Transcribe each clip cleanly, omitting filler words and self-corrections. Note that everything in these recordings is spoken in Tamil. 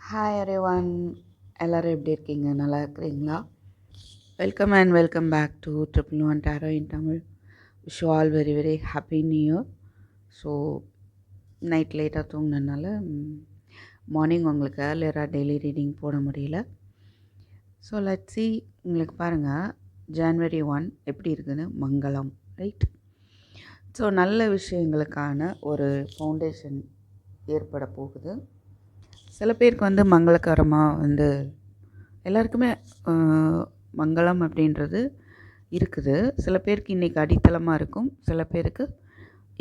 ஹாய் எவ்ரிவன், எல்லோரும் எப்படி இருக்கீங்க? நல்லா இருக்கிறீங்களா? Welcome and welcome back to triple one tarot in Tamil. Wish you all very very happy new year. So night லேட்டாக தூங்கினதுனால மார்னிங் உங்களுக்கு ஏர்லியராக டெய்லி ரீடிங் போட முடியல. ஸோ லெட்ஸ் see, உங்களுக்கு பாருங்கள் January 1 எப்படி இருக்குதுன்னு. மங்களம், ரைட்? ஸோ நல்ல விஷயங்களுக்கான ஒரு ஃபவுண்டேஷன் ஏற்பட போகுது. சில பேருக்கு மங்களகரமாக எல்லாருக்குமே மங்களம் அப்படின்றது இருக்குது. சில பேருக்கு இன்றைக்கி அடித்தளமாக இருக்கும், சில பேருக்கு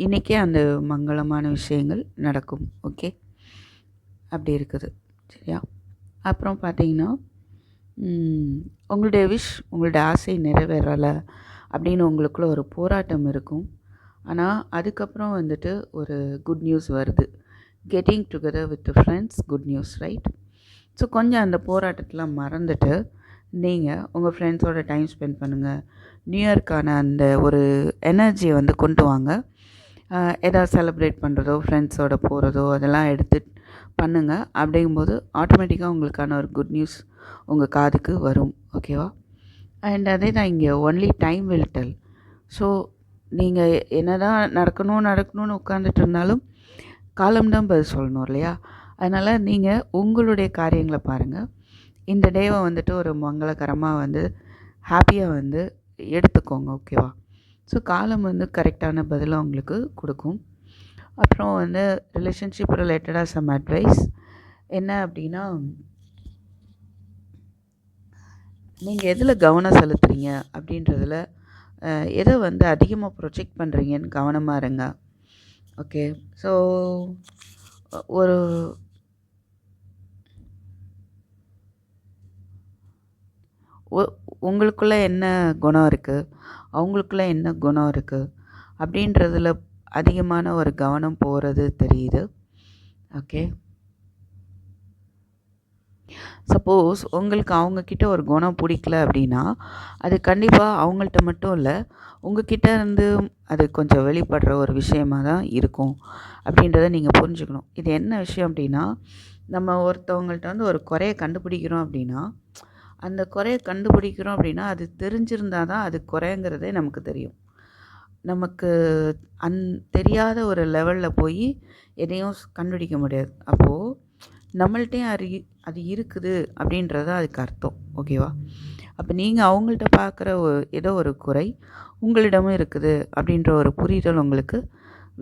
இன்றைக்கே அந்த மங்களமான விஷயங்கள் நடக்கும். ஓகே, அப்படி இருக்குது. சரியா? அப்புறம் பார்த்தீங்கன்னா, உங்களுடைய உங்களுடைய ஆசை நிறைவேறலை அப்படின்னு உங்களுக்குள்ள ஒரு போராட்டம் இருக்கும். ஆனால் அதுக்கப்புறம் ஒரு குட் நியூஸ் வருது. Getting together with friends, good news, right? So கொஞ்சம் அந்த போராட்டத்தில் மறந்துட்டு நீங்கள் உங்கள் ஃப்ரெண்ட்ஸோட டைம் ஸ்பெண்ட் பண்ணுங்கள். நியூ இயர்க்கான அந்த ஒரு எனர்ஜியை கொண்டு வாங்க. எதாவது செலிப்ரேட் பண்ணுறதோ, ஃப்ரெண்ட்ஸோட போகிறதோ அதெல்லாம் எடுத்து பண்ணுங்கள். அப்படிங்கும்போது ஆட்டோமேட்டிக்காக உங்களுக்கான ஒரு குட் நியூஸ் உங்கள் காதுக்கு வரும். ஓகேவா? அண்ட் அதே தான் இங்கே only time will tell. So நீங்கள் என்ன தான் நடக்கணும்னு உட்காந்துட்டு இருந்தாலும் காலம்தான் பதில் சொல்லணும் இல்லையா? அதனால் நீங்கள் உங்களுடைய காரியங்களை பாருங்கள். இந்த டேவை ஒரு மங்களகரமாக ஹாப்பியாக எடுத்துக்கோங்க. ஓகேவா? ஸோ காலம் கரெக்டான பதிலை உங்களுக்கு கொடுக்கும். அப்புறம் ரிலேஷன்ஷிப் ரிலேட்டடாக சம் அட்வைஸ் என்ன அப்படின்னா, நீங்கள் எதில் கவனம் செலுத்துறீங்க அப்படின்றதில் எதை அதிகமாக ப்ரொஜெக்ட் பண்ணுறீங்கன்னு கவனமாக இருங்க. ஓகே, ஸோ ஒரு உங்களுக்குள்ளே என்ன குணம் இருக்குது, அவங்களுக்குள்ளே என்ன குணம் இருக்குது அப்படின்றதில் அதிகமான ஒரு கவனம் போகிறது தெரியுது. ஓகே, சப்போஸ் உங்களுக்கு அவங்கக்கிட்ட ஒரு குணம் பிடிக்கல அப்படின்னா, அது கண்டிப்பாக அவங்கள்ட்ட மட்டும் இல்லை, உங்கள்கிட்ட இருந்து அது கொஞ்சம் வெளிப்படுற ஒரு விஷயமாக தான் இருக்கும் அப்படின்றத நீங்கள் புரிஞ்சுக்கணும். இது என்ன விஷயம் அப்படின்னா, நம்ம ஒருத்தவங்கள்ட்ட ஒரு குறைய கண்டுபிடிக்கிறோம் அப்படின்னா, அந்த குறைய கண்டுபிடிக்கிறோம் அப்படின்னா அது தெரிஞ்சிருந்தால் தான் அது குறைங்கிறதே நமக்கு தெரியும். நமக்கு தெரியாத ஒரு லெவலில் போய் எதையும் கண்டுபிடிக்க முடியாது. அப்போது நம்மள்ட்டையும் அது இருக்குது அப்படின்றது அதுக்கு அர்த்தம். ஓகேவா? அப்போ நீங்கள் அவங்கள்ட்ட பார்க்குற ஏதோ ஒரு குறை உங்களிடமும் இருக்குது அப்படின்ற ஒரு புரிதல் உங்களுக்கு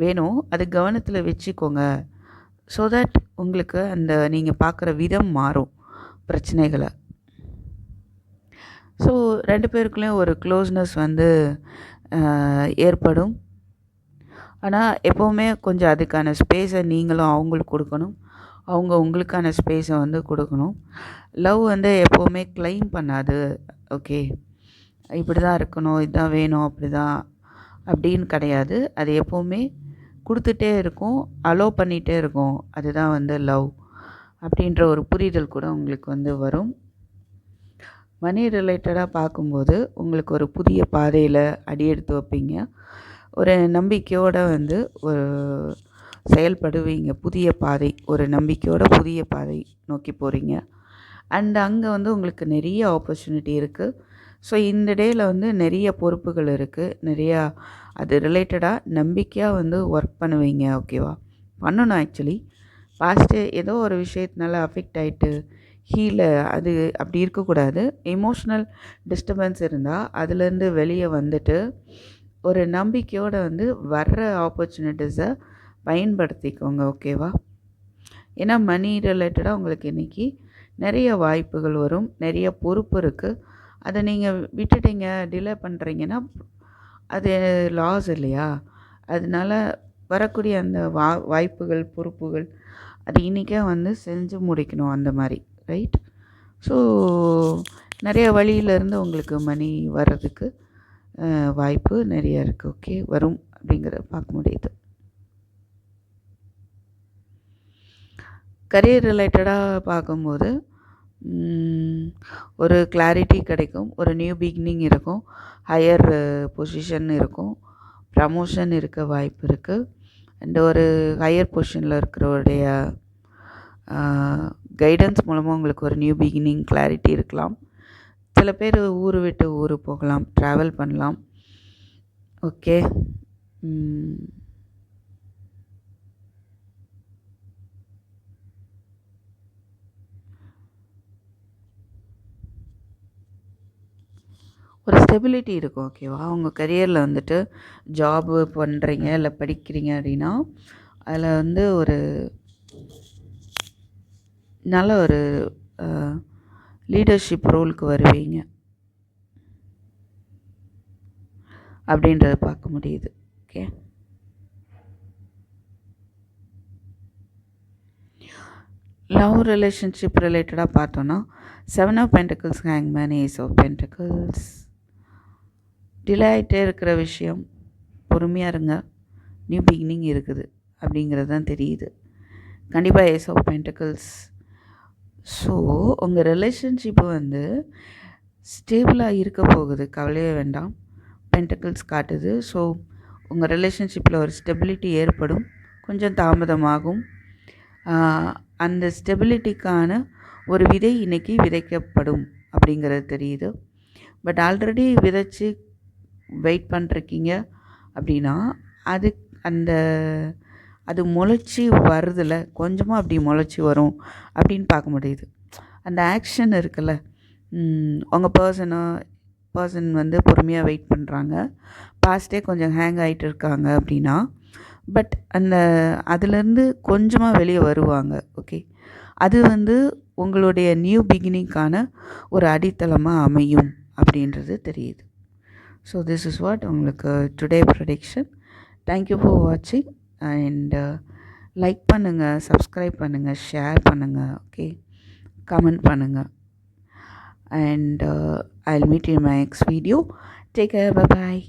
வேணும். அது கவனத்தில் வச்சுக்கோங்க. ஸோ தட் உங்களுக்கு அந்த நீங்கள் பார்க்குற விதம் மாறும் பிரச்சனைகளை. ஸோ 2 பேருக்குள்ளேயும் ஒரு க்ளோஸ்னஸ் ஏற்படும். ஆனால் எப்போவுமே கொஞ்சம் அதுக்கான ஸ்பேஸை நீங்களும் அவங்களுக்கு கொடுக்கணும், அவங்க உங்களுக்கான ஸ்பேஸை கொடுக்கணும். லவ் எப்போவுமே க்ளைம் பண்ணாது. ஓகே, இப்படி தான் இருக்கணும், இதுதான் வேணும், அப்படி தான் அப்படின்னு கிடையாது. அது எப்போவுமே கொடுத்துட்டே இருக்கும், அலோவ் பண்ணிகிட்டே இருக்கும். அதுதான் லவ் அப்படின்ற ஒரு புரிதல் கூட உங்களுக்கு வரும். மணி ரிலேட்டடாக பார்க்கும்போது உங்களுக்கு ஒரு புதிய பாதையில் அடி எடுத்து வைப்பீங்க. ஒரு நம்பிக்கையோடு ஒரு செயல்படுவீங்க. புதிய பாதை, ஒரு நம்பிக்கையோட புதிய பாதை நோக்கி போகிறீங்க. அண்ட் அங்கே உங்களுக்கு நிறைய ஆப்பர்ச்சுனிட்டி இருக்குது. ஸோ இந்த டேயில் நிறைய பொறுப்புகள் இருக்குது. நிறையா அது ரிலேட்டடாக நம்பிக்கையாக ஒர்க் பண்ணுவீங்க. ஓகேவா? பண்ணணும். ஆக்சுவலி பாஸ்ட்டு ஏதோ ஒரு விஷயத்தினால அஃபெக்ட் ஆகிட்டு அது அப்படி இருக்கக்கூடாது. எமோஷ்னல் டிஸ்டர்பன்ஸ் இருந்தால் அதுலேருந்து வெளியே வந்துட்டு ஒரு நம்பிக்கையோடு வர்ற ஆப்பர்ச்சுனிட்டிஸை பயன்படுத்திக்கோங்க. ஓகேவா? ஏன்னா மணி ரிலேட்டடாக உங்களுக்கு இன்றைக்கி நிறைய வாய்ப்புகள் வரும், நிறைய பொறுப்பு இருக்குது. அதை நீங்கள் விட்டுட்டீங்க, டிலே பண்ணுறீங்கன்னா அது லாஸ் இல்லையா? அதனால வரக்கூடிய அந்த வாய்ப்புகள், பொறுப்புகள் அது இன்றைக்கே செஞ்சு முடிக்கணும். அந்த மாதிரி, ரைட்? ஸோ நிறைய வழியிலேருந்து உங்களுக்கு மணி வர்றதுக்கு வாய்ப்பு நிறைய இருக்குது. ஓகே, வரும் அப்படிங்கிறத பார்க்க முடியுது. கரியர் ரிலேட்டடாக பார்க்கும்போது ஒரு கிளாரிட்டி கிடைக்கும், ஒரு நியூ பிகினிங் இருக்கும், ஹையர் பொசிஷன் இருக்கும், ப்ரமோஷன் இருக்க வாய்ப்பு இருக்குது. அண்ட் ஒரு ஹையர் பொசிஷனில் இருக்கிறவருடைய கைடன்ஸ் மூலமாக உங்களுக்கு ஒரு நியூ பிகினிங் கிளாரிட்டி இருக்கலாம். சில பேர் ஊர் விட்டு ஊர் போகலாம், ட்ராவல் பண்ணலாம். ஓகே. ஒரு ஸ்டெபிலிட்டி இருக்கும். ஓகேவா? உங்கள் கரியரில் வந்துட்டு ஜாபு பண்ணுறீங்க இல்லை படிக்கிறீங்க அப்படின்னா அதில் வந்து ஒரு நல்ல ஒரு லீடர்ஷிப் ரோலுக்கு வருவீங்க அப்படின்றத பார்க்க முடியுது. ஓகே. லவ் ரிலேஷன்ஷிப் ரிலேட்டடாக பார்த்தோன்னா 7 ஆஃப் பென்டக்கிள்ஸ், ஹேங்மேன், ஏஸ் ஆஃப் பென்டக்கிள்ஸ். டிலே ஆகிட்டே இருக்கிற விஷயம், பொறுமையாக இருங்க, நியூ பிகினிங் இருக்குது அப்படிங்கிறது தான் தெரியுது. கண்டிப்பாக ஏஸ் ஆஃப் பென்டக்கிள்ஸ். ஸோ உங்கள் ரிலேஷன்ஷிப்பு வந்து ஸ்டேபிளாக இருக்க போகுது, கவலையே வேண்டாம். பென்டக்கிள்ஸ் காட்டுது. ஸோ உங்கள் ரிலேஷன்ஷிப்பில் ஒரு ஸ்டெபிலிட்டி ஏற்படும், கொஞ்சம் தாமதமாகும். அந்த ஸ்டெபிலிட்டிக்கான ஒரு விதை இன்றைக்கி விதைக்கப்படும் அப்படிங்கிறது தெரியுது. பட் ஆல்ரெடி விதைச்சி வெயிட் பண்ணிருக்கீங்க அப்படின்னா அது முளைச்சி வருதில்ல, கொஞ்சமாக அப்படி முளைச்சி வரும் அப்படின்னு பார்க்க முடியுது. அந்த ஆக்ஷன் இருக்குல்ல, உங்கள் பர்சன் வந்து பொறுமையாக வெயிட் பண்ணுறாங்க, பாஸ்ட்டே கொஞ்சம் ஹேங் ஆகிட்டு இருக்காங்க அப்படின்னா, பட் அதுலேருந்து கொஞ்சமாக வெளியே வருவாங்க. ஓகே. அது வந்து உங்களுடைய நியூ பிகினிங்கான ஒரு அடித்தளமாக அமையும் அப்படின்றது தெரியுது. ஸோ திஸ் இஸ் வாட் உங்களுக்கு டுடே ப்ரெடிக்ஷன். தேங்க்யூ ஃபார் வாட்சிங். அண்ட் லைக் பண்ணுங்கள், சப்ஸ்கிரைப் பண்ணுங்கள், ஷேர் பண்ணுங்கள், ஓகே, கமெண்ட் பண்ணுங்கள். And I'll meet you in my next video. Take care. Bye bye.